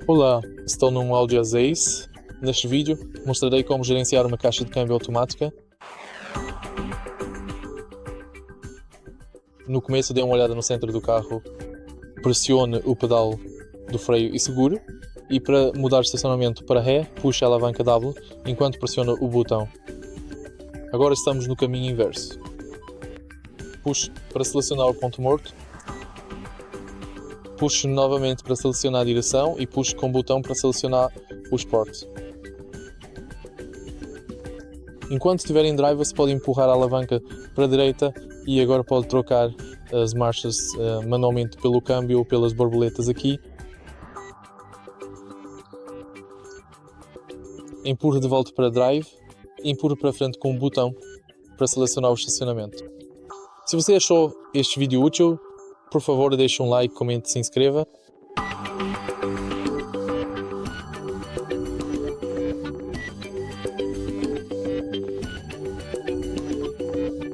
Olá, estou num Audi A6. Neste vídeo mostrarei como gerenciar uma caixa de câmbio automática. No começo dê uma olhada no centro do carro, pressione o pedal do freio e segure. E para mudar de estacionamento para ré, puxe a alavanca W enquanto pressiona o botão. Agora estamos no caminho inverso. Puxe para selecionar o ponto morto. Puxe novamente para selecionar a direção e puxe com o botão para selecionar o Esporte. Enquanto estiver em drive, você pode empurrar a alavanca para a direita e agora pode trocar as marchas manualmente pelo câmbio ou pelas borboletas aqui. Empurre de volta para drive e empurre para frente com o botão para selecionar o estacionamento. Se você achou este vídeo útil, por favor deixe um like, comente e se inscreva.